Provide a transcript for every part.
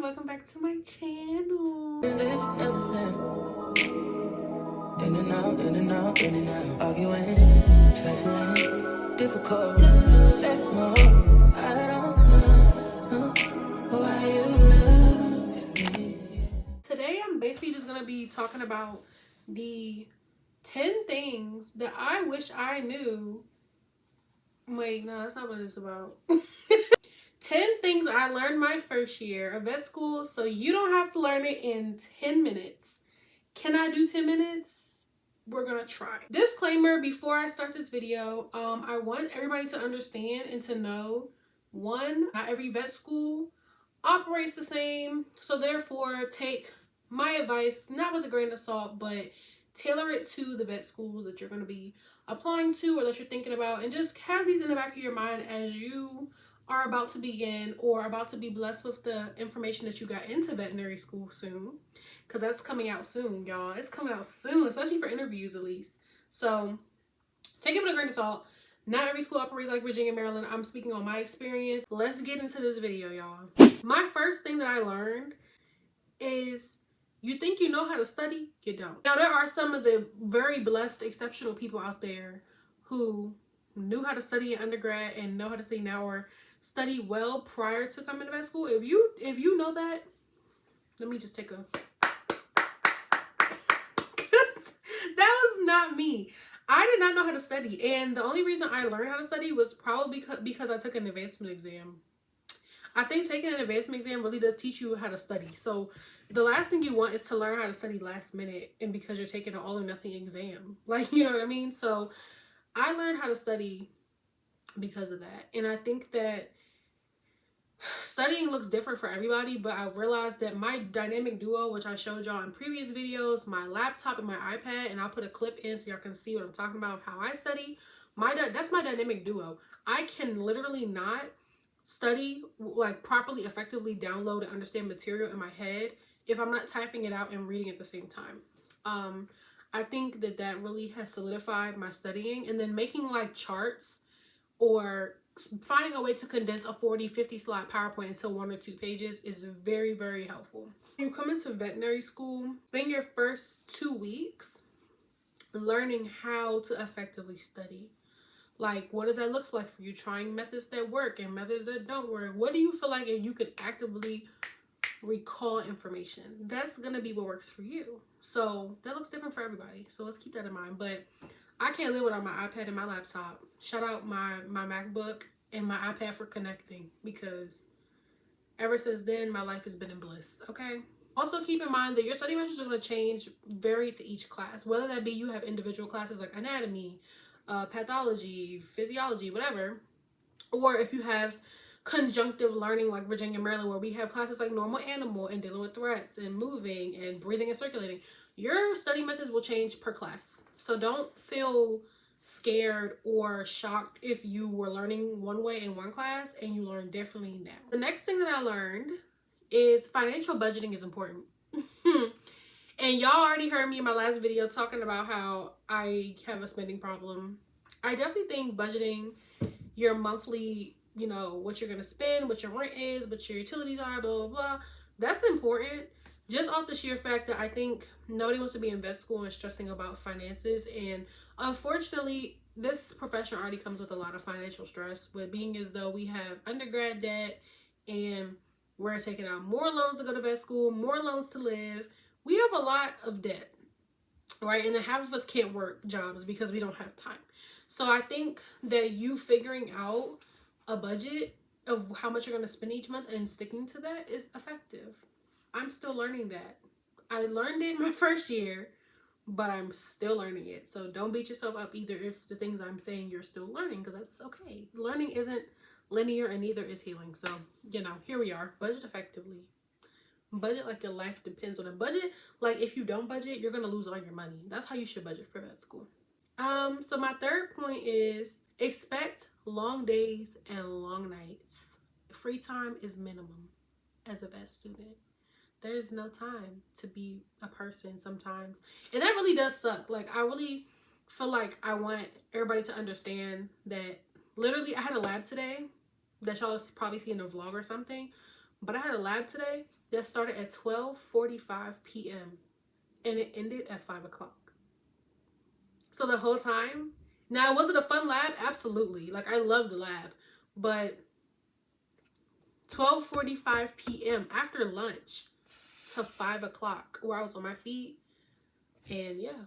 welcome back to my channel. In and out, in and out, in and out. Arguing, trifling, difficult. Let more. I don't know why you love me. Today I'm basically just gonna be talking about the 10 things that I wish I knew. Wait, no, that's not what it's about. 10 things I learned my first year of vet school so you don't have to learn it in 10 minutes. Can I do 10 minutes? We're gonna try. Disclaimer before I start this video, I want everybody to understand and to know, one, not every vet school operates the same, so therefore take my advice not with a grain of salt, but tailor it to the vet school that you're going to be applying to or that you're thinking about, and just have these in the back of your mind as you are about to begin or about to be blessed with the information that you got into veterinary school soon, because that's coming out soon, y'all. It's coming out soon, especially for interviews at least. So take it with a grain of salt. Not every school operates like Virginia, Maryland. I'm speaking on my experience. Let's get into this video, y'all. My first thing that I learned is you think you know how to study, you don't. Now, there are some of the very blessed, exceptional people out there who knew how to study in undergrad and know how to study now, or study well prior to coming to vet school. If you know that, let me just take a... That was not me. I did not know how to study, and the only reason I learned how to study was probably because I took an advancement exam. I think taking an advancement exam really does teach you how to study. So the last thing you want is to learn how to study last minute, and because you're taking an all or nothing exam. Like, you know what I mean? So I learned how to study because of that. And I think that studying looks different for everybody, but I realized that my dynamic duo, which I showed y'all in previous videos, my laptop and my iPad, and I'll put a clip in so y'all can see what I'm talking about, how I study. That's my dynamic duo. I can literally not study, like properly, effectively download and understand material in my head if I'm not typing it out and reading at the same time. I think that really has solidified my studying, and then making like charts or finding a way to condense a 40-50 slide PowerPoint into 1 or 2 pages is very, very helpful. When you come into veterinary school, spend your first 2 weeks learning how to effectively study. Like, what does that look like for you? Trying methods that work and methods that don't work. What do you feel like if you could actively recall information? That's gonna be what works for you. So that looks different for everybody, so let's keep that in mind. But I can't live without my iPad and my laptop. Shout out my MacBook and my iPad for connecting, because ever since then my life has been in bliss. Okay, also keep in mind that your study measures are going to change, vary to each class, whether that be you have individual classes like anatomy, pathology, physiology, whatever, or if you have conjunctive learning like Virginia, Maryland, where we have classes like normal animal and dealing with threats and moving and breathing and circulating. Your study methods will change per class, so don't feel scared or shocked if you were learning one way in one class and you learn differently now. The next thing that I learned is financial budgeting is important. And y'all already heard me in my last video talking about how I have a spending problem. I definitely think budgeting your monthly, you know, what you're going to spend, what your rent is, what your utilities are, blah, blah, blah. That's important, just off the sheer fact that I think nobody wants to be in vet school and stressing about finances. And unfortunately, this profession already comes with a lot of financial stress, with being as though we have undergrad debt and we're taking out more loans to go to vet school, more loans to live. We have a lot of debt, right? And then half of us can't work jobs because we don't have time. So I think that you figuring out a budget of how much you're going to spend each month and sticking to that is effective. I'm still learning that. I learned it my first year, but I'm still learning it. So don't beat yourself up either if the things I'm saying you're still learning, because that's okay. Learning isn't linear, and neither is healing. So, you know, here we are. Budget effectively. Budget like your life depends on a budget. Like, if you don't budget, you're going to lose all your money. That's how you should budget for vet school. So my third point is expect long days and long nights. Free time is minimum as a vet student. There's no time to be a person sometimes. And that really does suck. Like, I really feel like I want everybody to understand that literally I had a lab today that y'all probably see in a vlog or something. But I had a lab today that started at 12:45 p.m. and it ended at 5 o'clock. So the whole time, now was it a fun lab? Absolutely. Like, I love the lab. But 12:45 p.m. after lunch to 5 o'clock where I was on my feet. And yeah.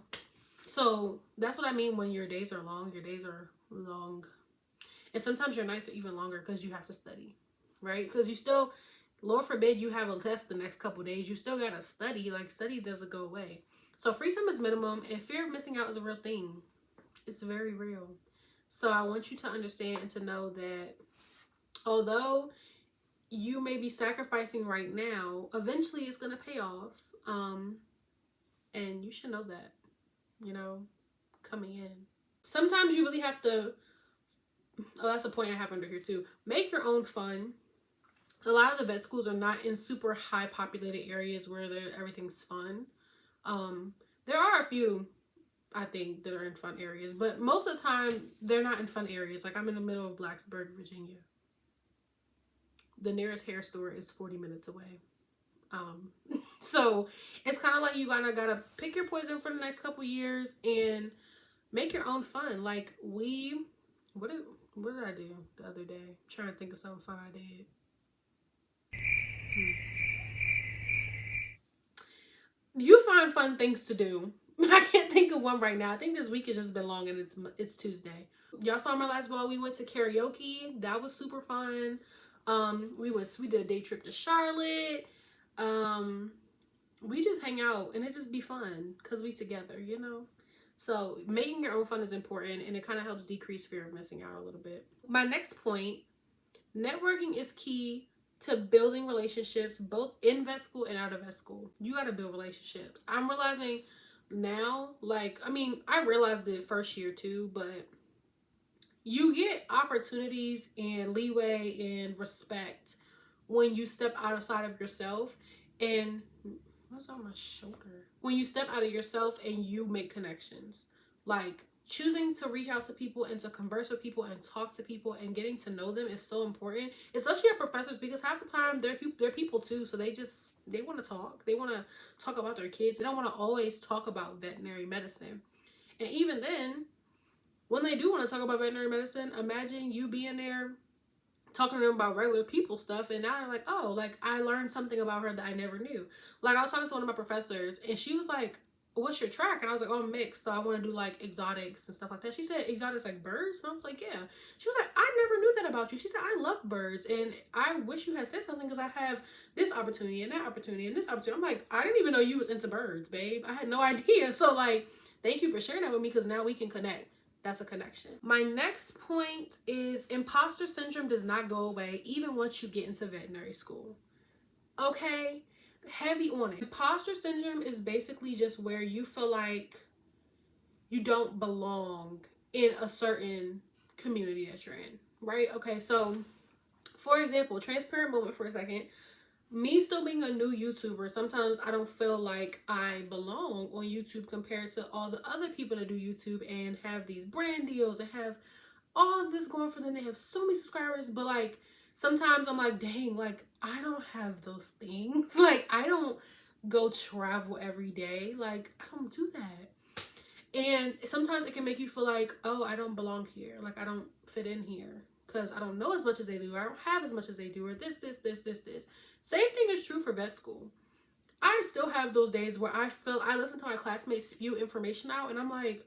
So that's what I mean when your days are long. Your days are long. And sometimes your nights are even longer because you have to study, right? Because you still, Lord forbid, you have a test the next couple days. You still got to study. Like, study doesn't go away. So free time is minimum, and fear of missing out is a real thing. It's very real. So I want you to understand and to know that although you may be sacrificing right now, eventually it's going to pay off. And you should know that, you know, coming in. Sometimes you really have to, oh, that's a point I have under here too. Make your own fun. A lot of the vet schools are not in super high populated areas where everything's fun. There are a few, I think, that are in fun areas, but most of the time they're not in fun areas. Like, I'm in the middle of Blacksburg, Virginia. The nearest hair store is 40 minutes away. So it's kind of like you kind of gotta pick your poison for the next couple years and make your own fun. Like, what did I do the other day? I'm trying to think of something fun I did. You find fun things to do. I can't think of one right now. I think this week has just been long and it's Tuesday. Y'all saw my last vlog. We went to karaoke. That was super fun. We did a day trip to Charlotte. We just hang out and it just be fun because we together, you know. So making your own fun is important, and it kind of helps decrease fear of missing out a little bit. My next point, networking is key to building relationships both in vet school and out of vet school. You got to build relationships. I'm realizing now, like, I mean, I realized it first year too, but you get opportunities and leeway and respect when you step outside of yourself. And what's on my shoulder? When you step out of yourself and you make connections, like choosing to reach out to people and to converse with people and talk to people and getting to know them is so important, especially our professors, because half the time they're people too. So they want to talk. They want to talk about their kids. They don't want to always talk about veterinary medicine. And even then, when they do want to talk about veterinary medicine, imagine you being there talking to them about regular people stuff, and now they're like, oh, like, I learned something about her that I never knew. Like, I was talking to one of my professors and she was like, what's your track? And I was like, oh, I'm mixed, so I want to do like exotics and stuff like that. She said, exotics like birds? And I was like, yeah. She was like, I never knew that about you. She said, I love birds and I wish you had said something because I have this opportunity and that opportunity and this opportunity. I'm like, I didn't even know you was into birds, babe. I had no idea. So like, thank you for sharing that with me, because now we can connect. That's a connection. My next point is imposter syndrome does not go away even once you get into veterinary school. Okay? Heavy on it. Imposter syndrome is basically just where you feel like you don't belong in a certain community that you're in, right? Okay, so for example, transparent moment for a second. Me still being a new YouTuber, sometimes I don't feel like I belong on YouTube compared to all the other people that do YouTube and have these brand deals and have all of this going for them. They have so many subscribers, but like sometimes I'm like, dang, like I don't have those things. Like I don't go travel every day. Like I don't do that. And sometimes it can make you feel like, oh, I don't belong here. Like I don't fit in here because I don't know as much as they do. I don't have as much as they do, or this. Same thing is true for vet school. I still have those days where I listen to my classmates spew information out and I'm like,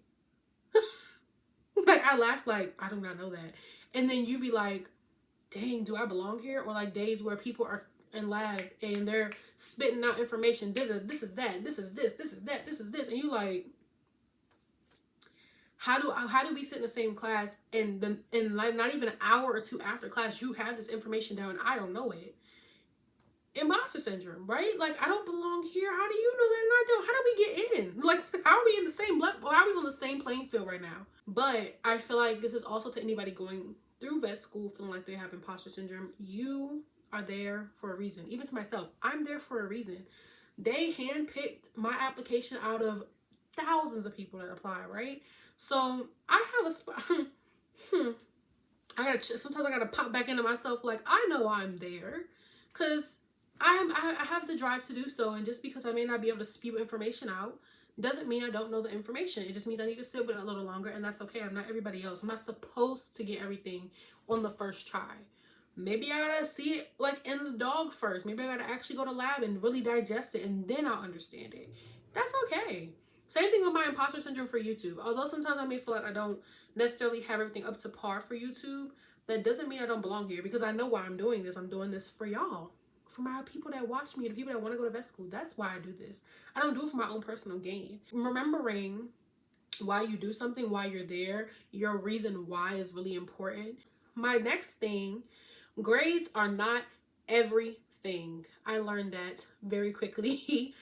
like I laugh like, I do not know that. And then you be like, dang, do I belong here? Or like days where people are in lab and they're spitting out information. This is that, this is this, this is that, this is this. And you like, how do we sit in the same class and then in like not even an hour or two after class, you have this information down and I don't know it? Imposter syndrome, right? Like, I don't belong here. How do you know that and I don't? How do we get in? Like, how are we in the same level? How are we on the same playing field right now? But I feel like this is also to anybody going through vet school feeling like they have imposter syndrome. You are there for a reason. Even to myself, I'm there for a reason. They handpicked my application out of thousands of people that apply, right? So I have a spot. Sometimes I gotta pop back into myself like, I know I'm there. because I have the drive to do so, and just because I may not be able to spew information out doesn't mean I don't know the information. It just means I need to sit with it a little longer, and that's okay. I'm not everybody else. I'm not supposed to get everything on the first try. Maybe I gotta see it like in the dog first. Maybe I gotta actually go to lab and really digest it, and then I'll understand it. That's okay. Same thing with my imposter syndrome for YouTube. Although sometimes I may feel like I don't necessarily have everything up to par for YouTube, that doesn't mean I don't belong here, because I know why I'm doing this. I'm doing this for y'all, for my people that watch me, the people that want to go to vet school. That's why I do this. I don't do it for my own personal gain. Remembering why you do something, why you're there, your reason why is really important. My next thing, grades are not everything. I learned that very quickly.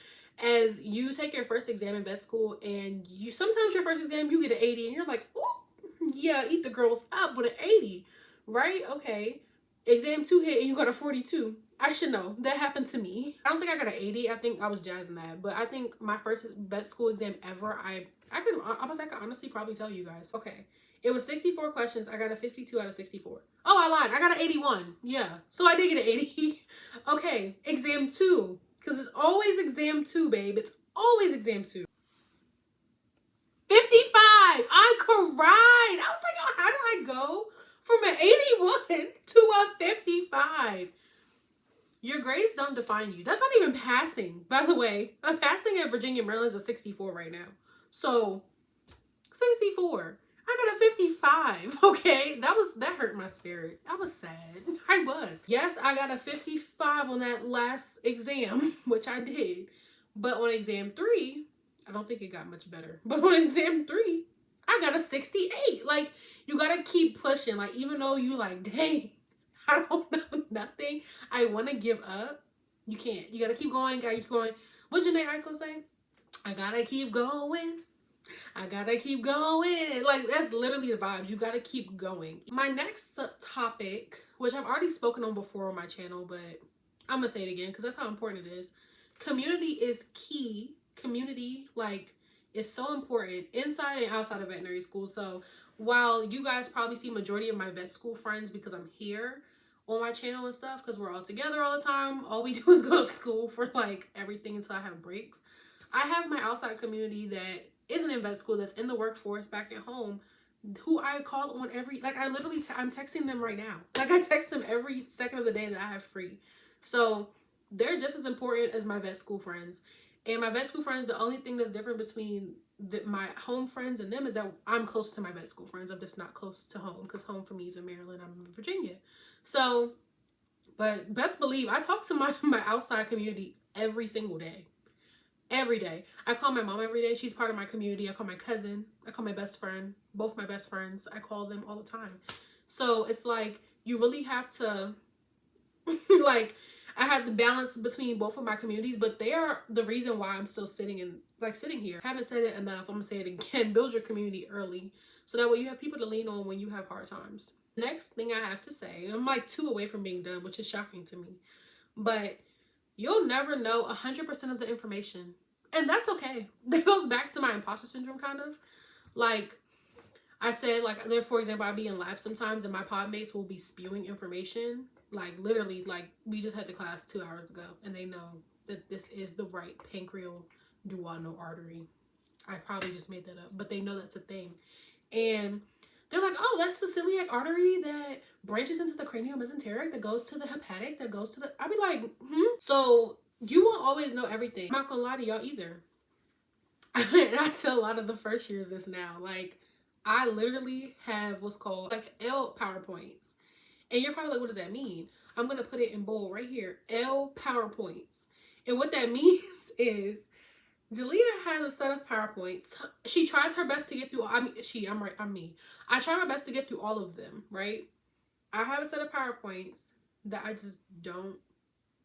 As you take your first exam in vet school, and you sometimes your first exam you get an 80 and you're like, ooh, yeah, eat the girls up with an 80, right? Okay. Exam 2 hit and you got a 42. I should know. That happened to me. I don't think I got an 80. I think I was jazzing that. But I think my first vet school exam ever, I could honestly probably tell you guys. Okay. It was 64 questions. I got a 52 out of 64. Oh, I lied. I got an 81. Yeah. So I did get an 80. Okay. Exam 2. Because it's always exam 2, babe. It's always exam 2. 55. I cried. I was like, oh, how did I go from an 81 to a 55? Your grades don't define you. That's not even passing, by the way. I'm passing at Virginia, Maryland is a 64 right now. So, 64. I got a 55, okay? That hurt my spirit. I was sad. I was. Yes, I got a 55 on that last exam, which I did. But on exam 3, I don't think it got much better. But on exam 3, I got a 68. Like, you gotta keep pushing. Like, even though you like, dang, I don't know nothing, I want to give up. You can't. You gotta keep going. Gotta keep going. What Janae Aiko say? I gotta keep going. I gotta keep going. Like, that's literally the vibes. You gotta keep going. My next topic, which I've already spoken on before on my channel, but I'm gonna say it again because that's how important it is. Community is key. Community, like, is so important inside and outside of veterinary school. So while you guys probably see majority of my vet school friends because I'm here on my channel and stuff, because we're all together all the time, all we do is go to school for like everything until I have breaks. I have my outside community that isn't in vet school, that's in the workforce back at home, who I call on every, like, I literally, I'm texting them right now. Like, I text them every second of the day that I have free. So they're just as important as my vet school friends. And my vet school friends, the only thing that's different between my home friends and them is that I'm close to my vet school friends. I'm just not close to home, because home for me is in Maryland. I'm in Virginia. So, but best believe, I talk to my outside community every single day. Every day. I call my mom every day. She's part of my community. I call my cousin. I call my best friend. Both my best friends. I call them all the time. So it's like, you really have to, like, I have the balance between both of my communities, but they are the reason why I'm still sitting here. I haven't said it enough. I'm gonna say it again. Build your community early, so that way you have people to lean on when you have hard times. Next thing I have to say, I'm like 2 away from being done, which is shocking to me, but you'll never know 100% of the information. And that's okay. That goes back to my imposter syndrome, kind of. Like I said, like, there, for example, I'll be in lab sometimes and my pod mates will be spewing information. Like, literally, like, we just had the class 2 hours ago and they know that this is the right pancreaduodenal artery. I probably just made that up, but they know that's a thing. And they're like, oh, that's the celiac artery that branches into the craniomesenteric, that goes to the hepatic, that goes to the... I'd be like, So you won't always know everything. I'm not gonna lie to y'all either. And I tell a lot of the first years this now. Like, I literally have what's called like L PowerPoints. And you're probably like, what does that mean? I'm gonna put it in bold right here. L PowerPoints. And what that means is Jalea has a set of PowerPoints. She tries her best to get through. I'm me. I try my best to get through all of them, right? I have a set of PowerPoints that I just don't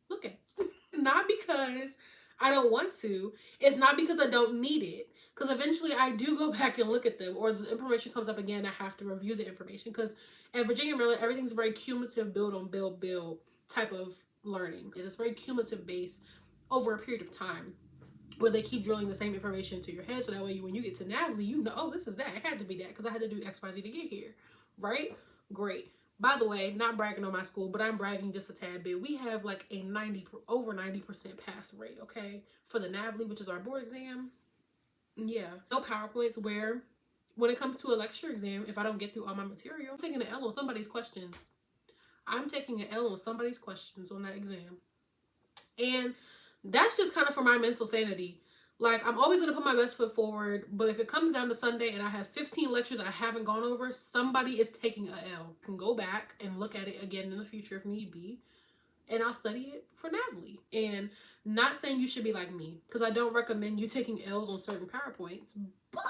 look at. It's not because I don't want to. It's not because I don't need it. Because eventually I do go back and look at them, or the information comes up again. I have to review the information, because at Virginia, Maryland, everything's very cumulative, build on build type of learning. It's very cumulative based over a period of time, where they keep drilling the same information into your head, so that way when you get to Natalie, you know, oh, this is that. It had to be that because I had to do XYZ to get here, right? Great. By the way, not bragging on my school, but I'm bragging just a tad bit. We have like a over 90% pass rate, okay? For the NAVLE, which is our board exam. Yeah. No PowerPoints where when it comes to a lecture exam, if I don't get through all my material, I'm taking an L on somebody's questions. I'm taking an L on somebody's questions on that exam. And that's just kind of for my mental sanity. Like, I'm always going to put my best foot forward, but if it comes down to Sunday and I have 15 lectures I haven't gone over, somebody is taking a L. I can go back and look at it again in the future if need be, and I'll study it for NAVLE. And not saying you should be like me, because I don't recommend you taking L's on certain PowerPoints, but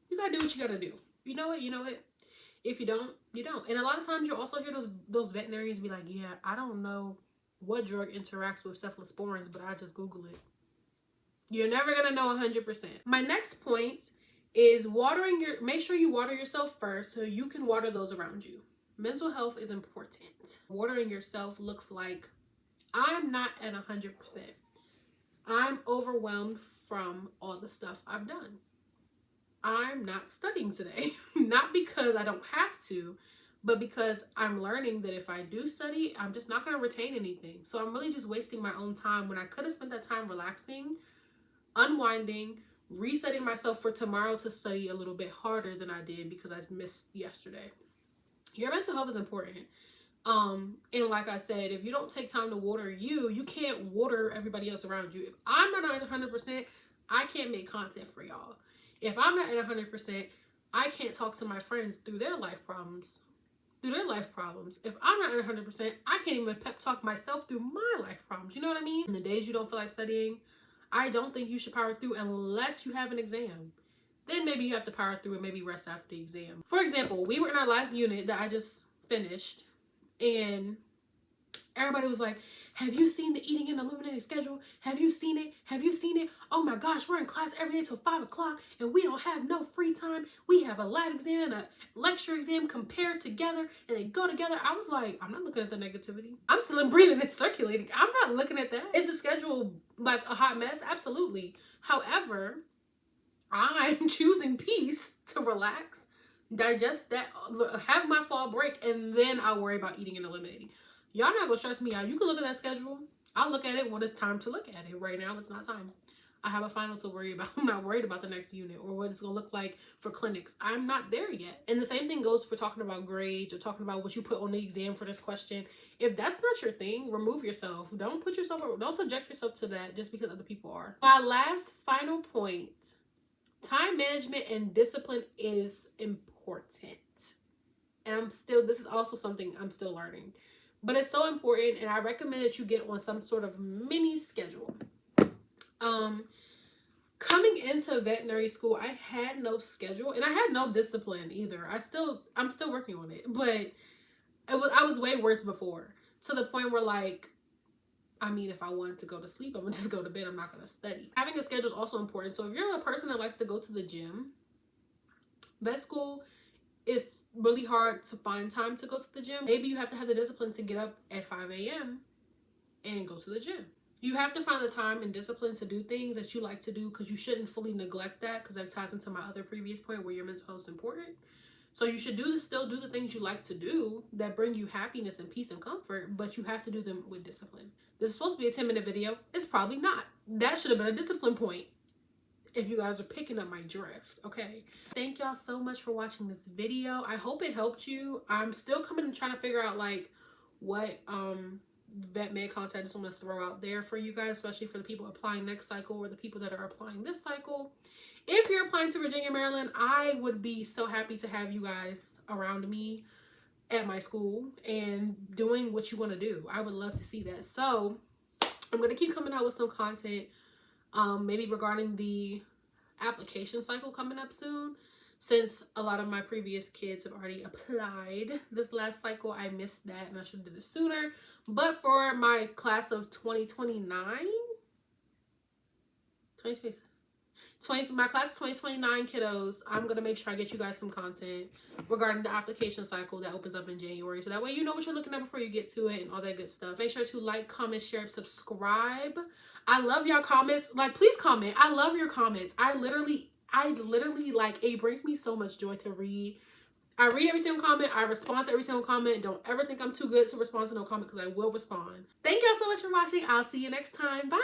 you got to do what you got to do. You know what? You know what? If you don't, you don't. And a lot of times you'll also hear those veterinarians be like, yeah, I don't know what drug interacts with cephalosporins, but I just Google it. You're never going to know 100%. My next point is make sure you water yourself first so you can water those around you. Mental health is important. Watering yourself looks like I'm not at 100%. I'm overwhelmed from all the stuff I've done. I'm not studying today. Not because I don't have to, but because I'm learning that if I do study, I'm just not going to retain anything. So I'm really just wasting my own time when I could have spent that time relaxing, unwinding, resetting myself for tomorrow to study a little bit harder than I did because I missed yesterday. Your mental health is important. And like I said, if you don't take time to water you can't water everybody else around you. If I'm not at 100%, I can't make content for y'all. If I'm not at 100%, I can't talk to my friends through their life problems. If I'm not at 100%, I can't even pep talk myself through my life problems. You know what I mean? In the days you don't feel like studying, I don't think you should power through unless you have an exam. Then maybe you have to power through and maybe rest after the exam. For example, we were in our last unit that I just finished, and everybody was like, have you seen the eating and eliminating schedule? Have you seen it? Have you seen it? Oh my gosh, we're in class every day till 5 o'clock and we don't have no free time. We have a lab exam and a lecture exam compared together and they go together. I was like, I'm not looking at the negativity. I'm still in breathing and circulating. I'm not looking at that. Is the schedule like a hot mess? Absolutely. However, I'm choosing peace to relax, digest that, have my fall break, and then I'll worry about eating and eliminating. Y'all not gonna stress me out. You can look at that schedule. I'll look at it when it's time to look at it. Right now, it's not time. I have a final to worry about. I'm not worried about the next unit or what it's gonna look like for clinics. I'm not there yet. And the same thing goes for talking about grades or talking about what you put on the exam for this question. If that's not your thing, remove yourself. Don't subject yourself to that just because other people are. My last final point, time management and discipline is important. And this is also something I'm still learning. But it's so important, and I recommend that you get on some sort of mini schedule. Coming into veterinary school, I had no schedule, and I had no discipline either. I'm still working on it, but I was way worse before, to the point where, like, I mean, if I wanted to go to sleep, I'm gonna just go to bed. I'm not gonna study. Having a schedule is also important. So if you're a person that likes to go to the gym, vet school is really hard to find time to go to the gym. Maybe you have to have the discipline to get up at 5 a.m. and go to the gym. You have to find the time and discipline to do things that you like to do, because you shouldn't fully neglect that, because that ties into my other previous point where your mental health is important. So you should still do the things you like to do that bring you happiness and peace and comfort, but you have to do them with discipline. This is supposed to be a 10-minute video. It's probably not. That should have been a discipline point if you guys are picking up my drift, okay? Thank y'all so much for watching this video. I hope it helped you. I'm still coming and trying to figure out like what vet med content I just want to throw out there for you guys, especially for the people applying next cycle or the people that are applying this cycle. If you're applying to Virginia, Maryland, I would be so happy to have you guys around me at my school and doing what you want to do. I would love to see that. So I'm going to keep coming out with some content, maybe regarding the application cycle coming up soon, since a lot of my previous kids have already applied this last cycle. I missed that and I should have did it sooner. But for my class of 2029, my class of 2029 kiddos, I'm going to make sure I get you guys some content regarding the application cycle that opens up in January. So that way you know what you're looking at before you get to it and all that good stuff. Make sure to like, comment, share, subscribe. I love y'all comments. Like, please comment. I love your comments. I literally like, it brings me so much joy to read I read every single comment. I respond to every single comment. Don't ever think I'm too good to respond to no comment because I will respond. Thank y'all so much for watching. I'll see you next time. Bye.